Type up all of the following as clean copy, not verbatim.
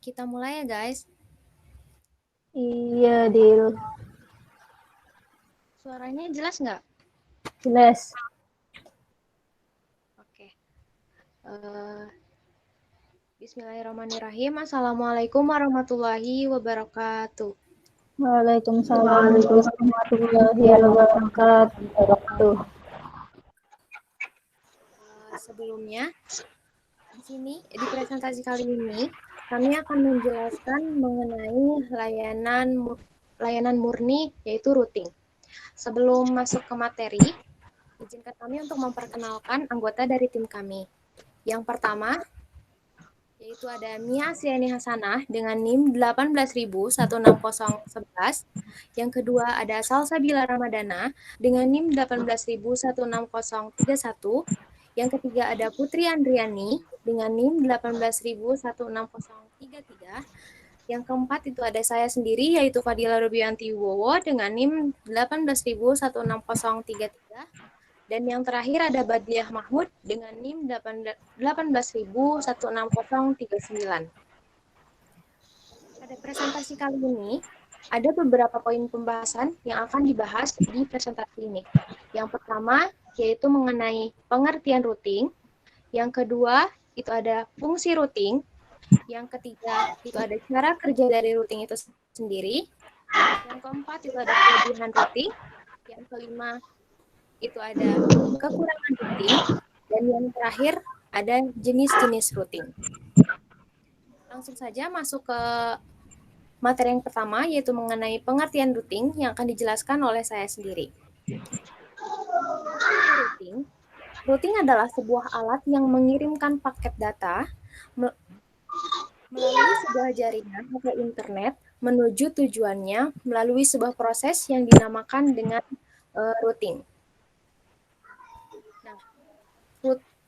Kita mulai ya guys. Iya, Dil. Suaranya jelas nggak? Jelas. Oke. Bismillahirrahmanirrahim. Assalamualaikum warahmatullahi wabarakatuh. Waalaikumsalam warahmatullahi wabarakatuh. Sebelumnya, di presentasi kali ini, kami akan menjelaskan mengenai layanan murni, yaitu routing. Sebelum masuk ke materi, izinkan kami untuk memperkenalkan anggota dari tim kami. Yang pertama, yaitu ada Mia Asiani Hasanah dengan NIM 18011. Yang kedua ada Salsabila Ramadana dengan NIM 1816031. Yang ketiga ada Putri Andriani dengan NIM 1801633. Yang keempat itu ada saya sendiri yaitu Fadila Rubianti Wibowo dengan NIM 1816033. Dan yang terakhir ada Badliah Mahmud dengan NIM 1801639. Pada presentasi kali ini, ada beberapa poin pembahasan yang akan dibahas di presentasi ini. Yang pertama, yaitu mengenai pengertian routing. Yang kedua, itu ada fungsi routing. Yang ketiga, itu ada cara kerja dari routing itu sendiri. Yang keempat, itu ada kelebihan routing. Yang kelima, itu ada kekurangan routing, dan yang terakhir ada jenis-jenis routing. Langsung saja masuk ke materi yang pertama, yaitu mengenai pengertian routing yang akan dijelaskan oleh saya sendiri. Routing adalah sebuah alat yang mengirimkan paket data melalui sebuah jaringan atau internet menuju tujuannya melalui sebuah proses yang dinamakan dengan routing.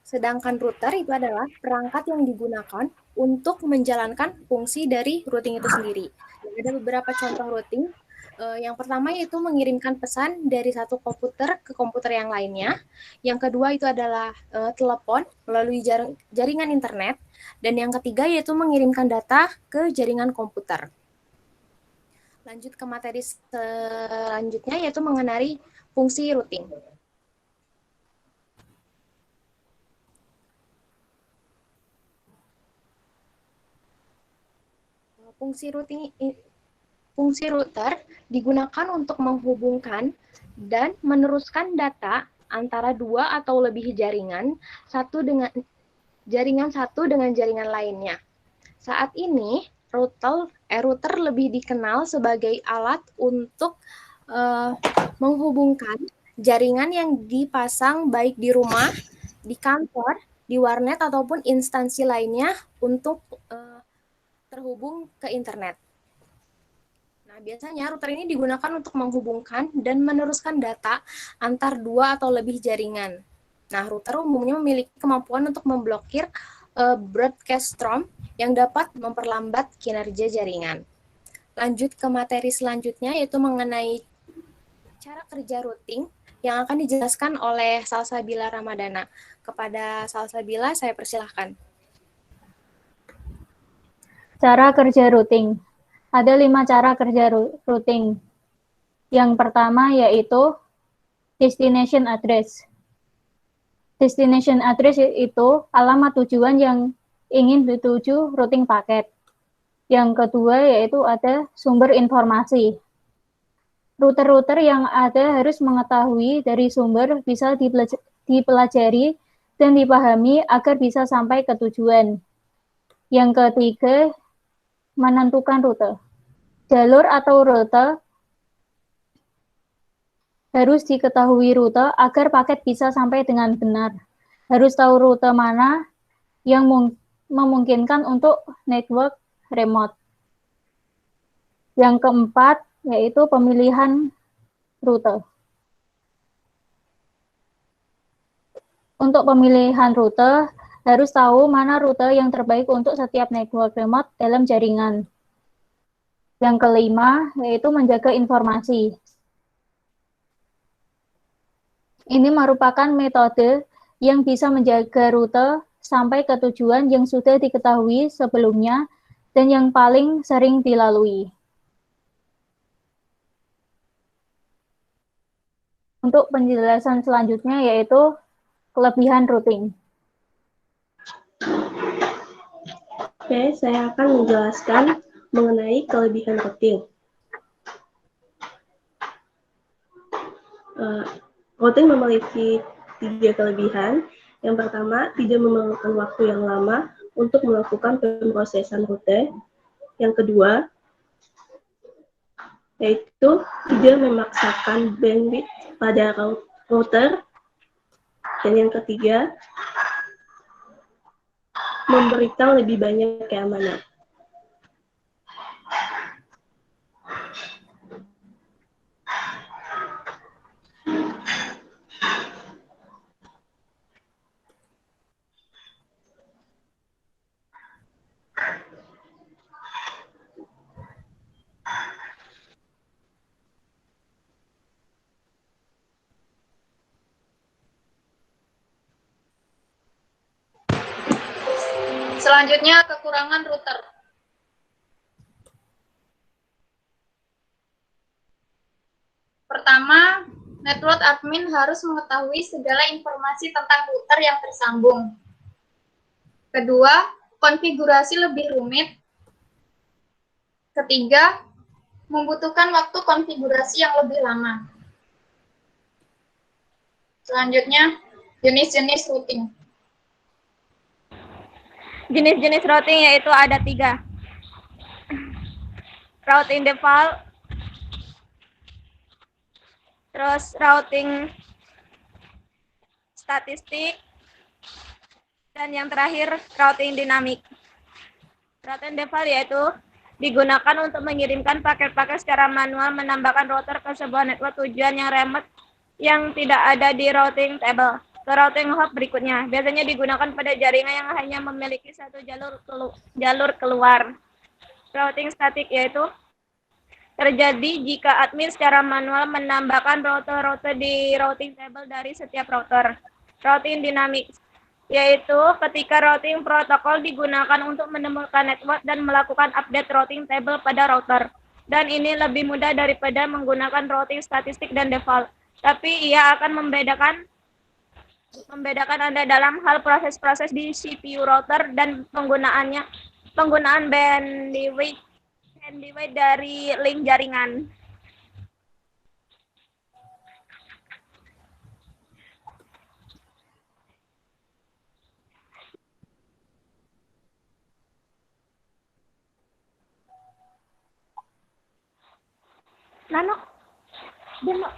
Sedangkan router itu adalah perangkat yang digunakan untuk menjalankan fungsi dari routing itu sendiri. Ada beberapa contoh routing. Yang pertama yaitu mengirimkan pesan dari satu komputer ke komputer yang lainnya. Yang kedua itu adalah telepon melalui jaringan internet. Dan yang ketiga yaitu mengirimkan data ke jaringan komputer. Lanjut ke materi selanjutnya yaitu mengenai fungsi routing. Fungsi router digunakan untuk menghubungkan dan meneruskan data antara dua atau lebih jaringan satu dengan jaringan lainnya. Saat ini router lebih dikenal sebagai alat untuk menghubungkan jaringan yang dipasang baik di rumah, di kantor, di warnet ataupun instansi lainnya untuk terhubung ke internet. Nah, biasanya router ini digunakan untuk menghubungkan dan meneruskan data antar dua atau lebih jaringan. Nah, router umumnya memiliki kemampuan untuk memblokir broadcast strom yang dapat memperlambat kinerja jaringan. Lanjut ke materi selanjutnya, yaitu mengenai cara kerja routing yang akan dijelaskan oleh Salsabila Ramadana. Kepada Salsabila, saya persilahkan. Cara kerja routing. Ada 5 cara kerja routing. Yang pertama yaitu destination address. Destination address itu alamat tujuan yang ingin dituju routing paket. Yang kedua yaitu ada sumber informasi. Router-router yang ada harus mengetahui dari sumber bisa dipelajari dan dipahami agar bisa sampai ke tujuan. Yang ketiga, menentukan rute. Jalur atau rute harus diketahui rute agar paket bisa sampai dengan benar. Harus tahu rute mana yang memungkinkan untuk network remote. Yang keempat, yaitu pemilihan rute. Untuk pemilihan rute, harus tahu mana rute yang terbaik untuk setiap network remote dalam jaringan. Yang kelima, yaitu menjaga informasi. Ini merupakan metode yang bisa menjaga rute sampai ke tujuan yang sudah diketahui sebelumnya dan yang paling sering dilalui. Untuk penjelasan selanjutnya yaitu kelebihan routing. Oke, saya akan menjelaskan mengenai kelebihan routing. Routing memiliki 3 kelebihan. Yang pertama, tidak memerlukan waktu yang lama untuk melakukan pemrosesan rute. Yang kedua, yaitu tidak memaksakan bandwidth pada router. Dan yang ketiga, memberikan lebih banyak keamanan. Selanjutnya, kekurangan router. Pertama, network admin harus mengetahui segala informasi tentang router yang tersambung. Kedua, konfigurasi lebih rumit. Ketiga, membutuhkan waktu konfigurasi yang lebih lama. Selanjutnya, jenis-jenis routing. Jenis-jenis routing yaitu ada 3. Routing default, terus routing statistik, dan yang terakhir routing dinamik. Routing default yaitu digunakan untuk mengirimkan paket-paket secara manual menambahkan router ke sebuah network tujuan yang remote yang tidak ada di routing table. Ke routing hub berikutnya, biasanya digunakan pada jaringan yang hanya memiliki satu jalur keluar. Routing statik yaitu terjadi jika admin secara manual menambahkan router-router di routing table dari setiap router. Routing dinamik yaitu ketika routing protokol digunakan untuk menemukan network dan melakukan update routing table pada router. Dan ini lebih mudah daripada menggunakan routing statistik dan default. Tapi ia akan membedakan Anda dalam hal proses-proses di CPU router dan penggunaan bandwidth dari link jaringan. Nano, demo.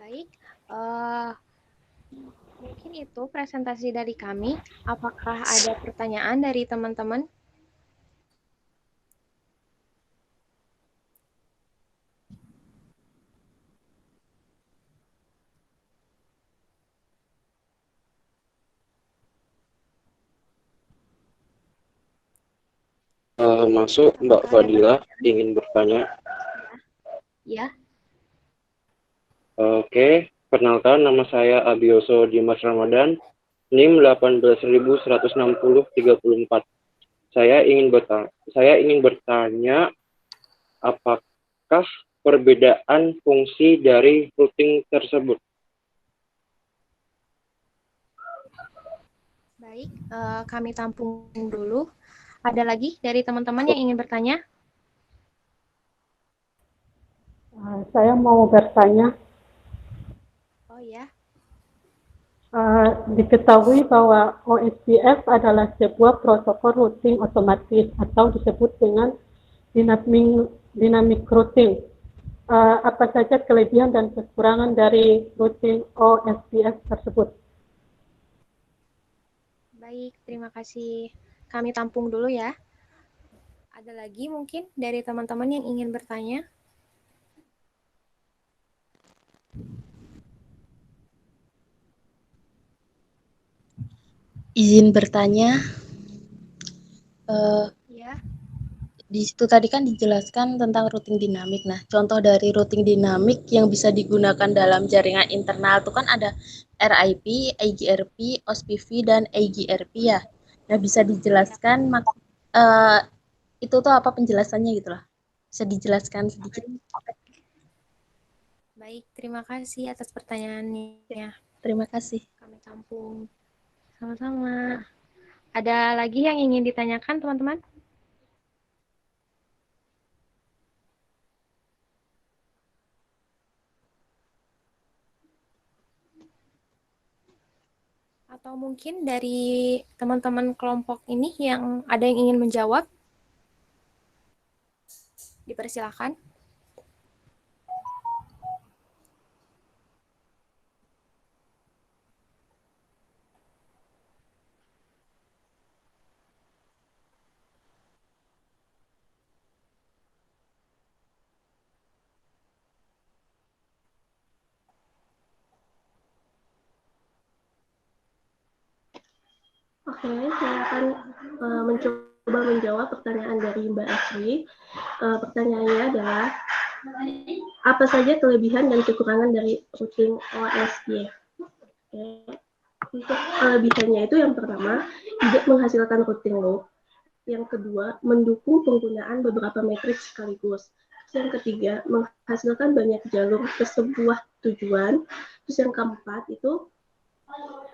Baik, mungkin itu presentasi dari kami. Apakah ada pertanyaan dari teman-teman? Masuk, Mbak Fadila ingin bertanya. Ya. Oke, perkenalkan nama saya Abioso Dimas Ramadan, NIM 18.160-34. Saya ingin bertanya, apakah perbedaan fungsi dari routing tersebut? Baik, kami tampung dulu. Ada lagi dari teman-teman yang ingin bertanya? Saya mau bertanya. Oh ya. Diketahui bahwa OSPF adalah sebuah protokol routing otomatis atau disebut dengan dynamic routing. Apa saja kelebihan dan kekurangan dari routing OSPF tersebut? Baik, terima kasih. Kami tampung dulu ya. Ada lagi mungkin dari teman-teman yang ingin bertanya? Izin bertanya, Ya. di situ tadi kan dijelaskan tentang routing dinamik. Nah, contoh dari routing dinamik yang bisa digunakan dalam jaringan internal itu kan ada RIP, IGRP, OSPF, dan AGRP ya. Nah, bisa dijelaskan itu tuh apa penjelasannya gitu lah. Bisa dijelaskan sedikit? Baik, terima kasih atas pertanyaannya. Terima kasih. Kami tampung. Sama-sama. Ada lagi yang ingin ditanyakan, teman-teman? Atau mungkin dari teman-teman kelompok ini yang ada yang ingin menjawab? Dipersilakan. Oke, saya akan mencoba menjawab pertanyaan dari Mbak Asri. Pertanyaannya adalah, apa saja kelebihan dan kekurangan dari routing OSPF? Untuk kelebihannya itu yang pertama, tidak menghasilkan routing loop. Yang kedua, mendukung penggunaan beberapa metrik sekaligus. Yang ketiga, menghasilkan banyak jalur ke sebuah tujuan. Terus yang keempat itu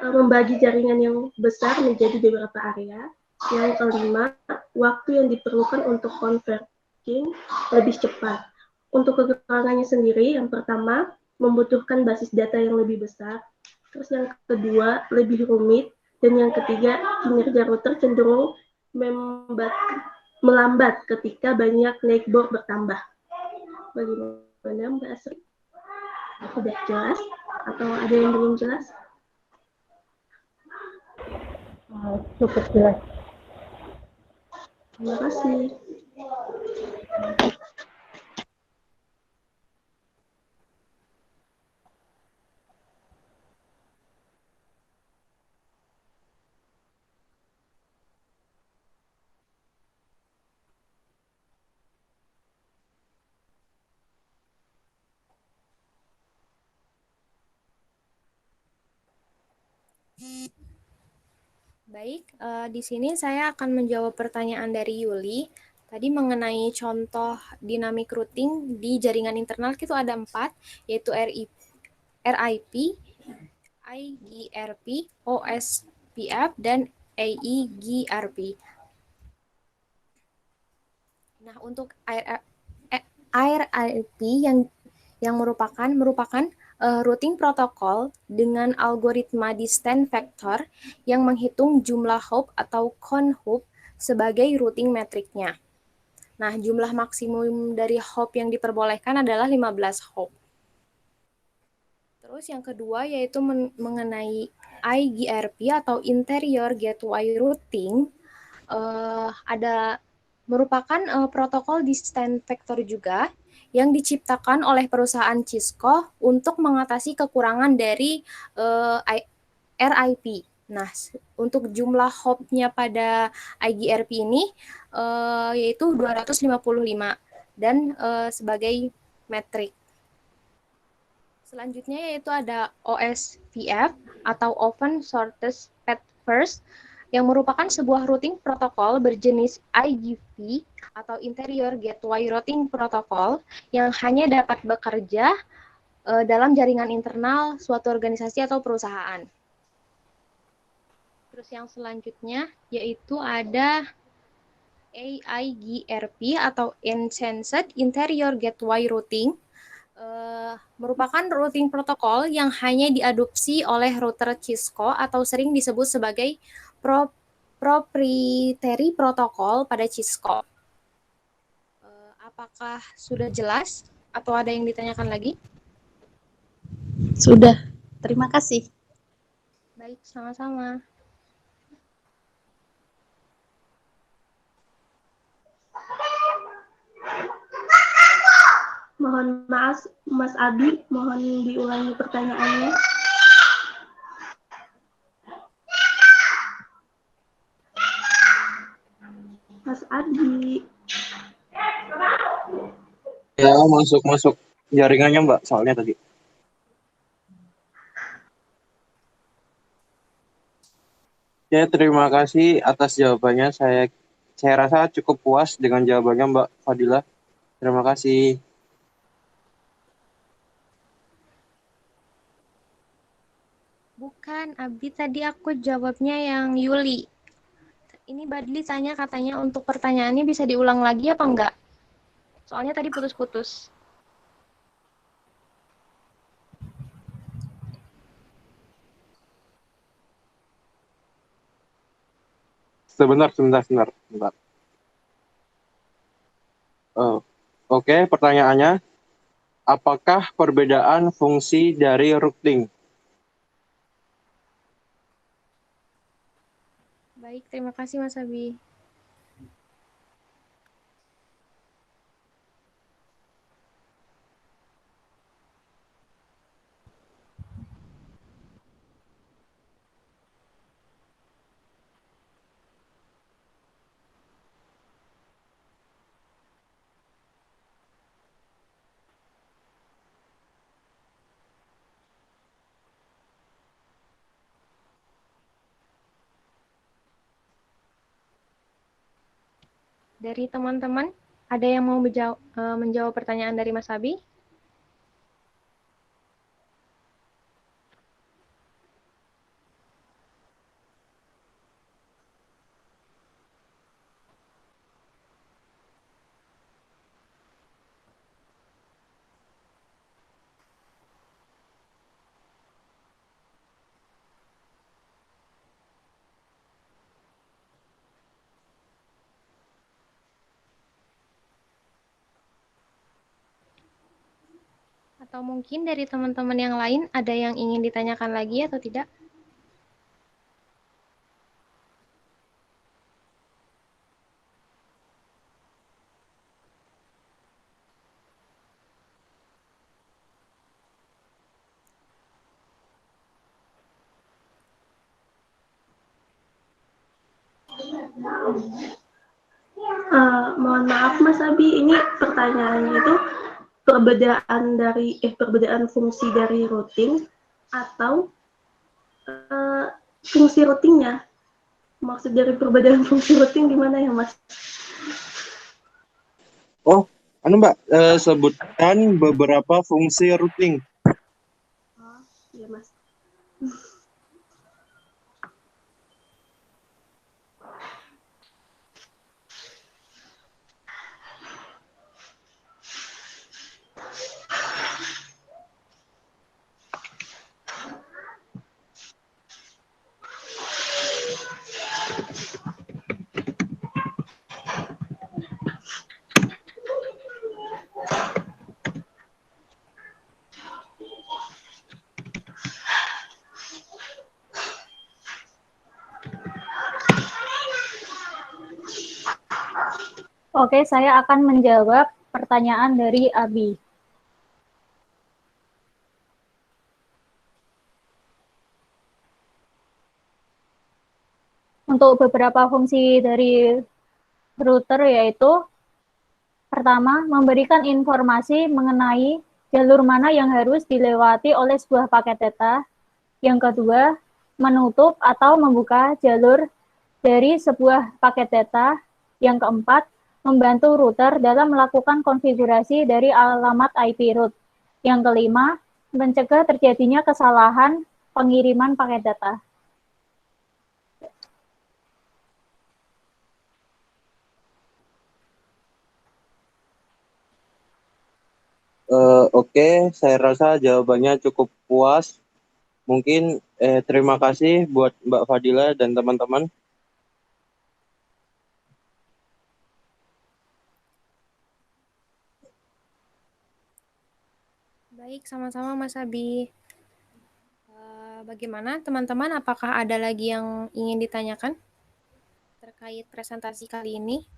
membagi jaringan yang besar menjadi beberapa area. Yang kelima, waktu yang diperlukan untuk converging lebih cepat. Untuk kekurangannya sendiri, yang pertama, membutuhkan basis data yang lebih besar. Terus yang kedua, lebih rumit. Dan yang ketiga, kinerja router cenderung melambat ketika banyak network bertambah. Bagaimana Mbak Asri? Sudah jelas? Atau ada yang belum jelas? Cukup jelas. Terima kasih. Baik, di sini saya akan menjawab pertanyaan dari Yuli. Tadi mengenai contoh dynamic routing di jaringan internal itu ada 4, yaitu RIP, IGRP, OSPF, dan AEGRP. Nah, untuk RIP yang merupakan routing protokol dengan algoritma distant vector yang menghitung jumlah hop atau count hop sebagai routing metriknya. Nah, jumlah maksimum dari hop yang diperbolehkan adalah 15 hop. Terus yang kedua yaitu mengenai IGRP atau Interior Gateway Routing, merupakan protokol distant vector juga yang diciptakan oleh perusahaan Cisco untuk mengatasi kekurangan dari RIP. Nah, untuk jumlah hop-nya pada IGRP ini yaitu 255 dan sebagai metrik. Selanjutnya yaitu ada OSPF atau Open Shortest Path First yang merupakan sebuah routing protokol berjenis IGP atau Interior Gateway Routing Protocol yang hanya dapat bekerja dalam jaringan internal suatu organisasi atau perusahaan. Terus yang selanjutnya yaitu ada AIGRP atau Enhanced Interior Gateway Routing, merupakan routing protokol yang hanya diadopsi oleh router Cisco atau sering disebut sebagai proprietary protokol pada Cisco. Apakah sudah jelas atau ada yang ditanyakan lagi? Sudah, terima kasih. Baik, sama-sama. Mohon maaf, Mas Abi, mohon diulangi pertanyaannya. Mas Abi. Ya, masuk jaringannya, Mbak, soalnya tadi. Ya, terima kasih atas jawabannya. Saya rasa cukup puas dengan jawabannya, Mbak Fadila. Terima kasih. Bukan, Abi tadi aku jawabnya yang Yuli. Ini Badli tanya katanya untuk pertanyaannya bisa diulang lagi apa enggak? Soalnya tadi putus-putus. Sebentar. Eh, Oke, pertanyaannya, apakah perbedaan fungsi dari routing? Baik, terima kasih Mas Abi. Dari teman-teman, ada yang mau menjawab pertanyaan dari Mas Abi? Atau mungkin dari teman-teman yang lain ada yang ingin ditanyakan lagi atau tidak? Mohon maaf Mas Abi, ini pertanyaannya itu perbedaan fungsi dari routing atau fungsi routingnya. Maksud dari perbedaan fungsi routing gimana ya Mas? Oh, Mbak, sebutkan beberapa fungsi routing. Iya Mas. Oke, saya akan menjawab pertanyaan dari Abi. Untuk beberapa fungsi dari router yaitu pertama, memberikan informasi mengenai jalur mana yang harus dilewati oleh sebuah paket data. Yang kedua, menutup atau membuka jalur dari sebuah paket data. Yang keempat, membantu router dalam melakukan konfigurasi dari alamat IP route. Yang kelima, mencegah terjadinya kesalahan pengiriman paket data. Oke, saya rasa jawabannya cukup puas. Mungkin terima kasih buat Mbak Fadila dan teman-teman. Baik, sama-sama Mas Abi. Bagaimana teman-teman? Apakah ada lagi yang ingin ditanyakan terkait presentasi kali ini?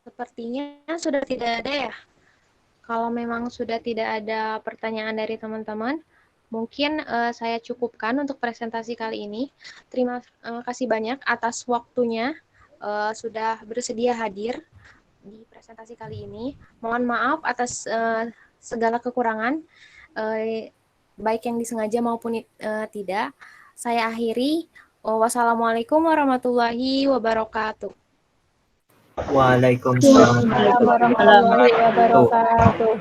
Sepertinya sudah tidak ada ya. Kalau memang sudah tidak ada pertanyaan dari teman-teman, mungkin saya cukupkan untuk presentasi kali ini. Terima kasih banyak atas waktunya sudah bersedia hadir di presentasi kali ini. Mohon maaf atas segala kekurangan, baik yang disengaja maupun tidak. Saya akhiri. Wassalamualaikum warahmatullahi wabarakatuh. Waalaikumsalam Warahmatullahi wabarakatuh.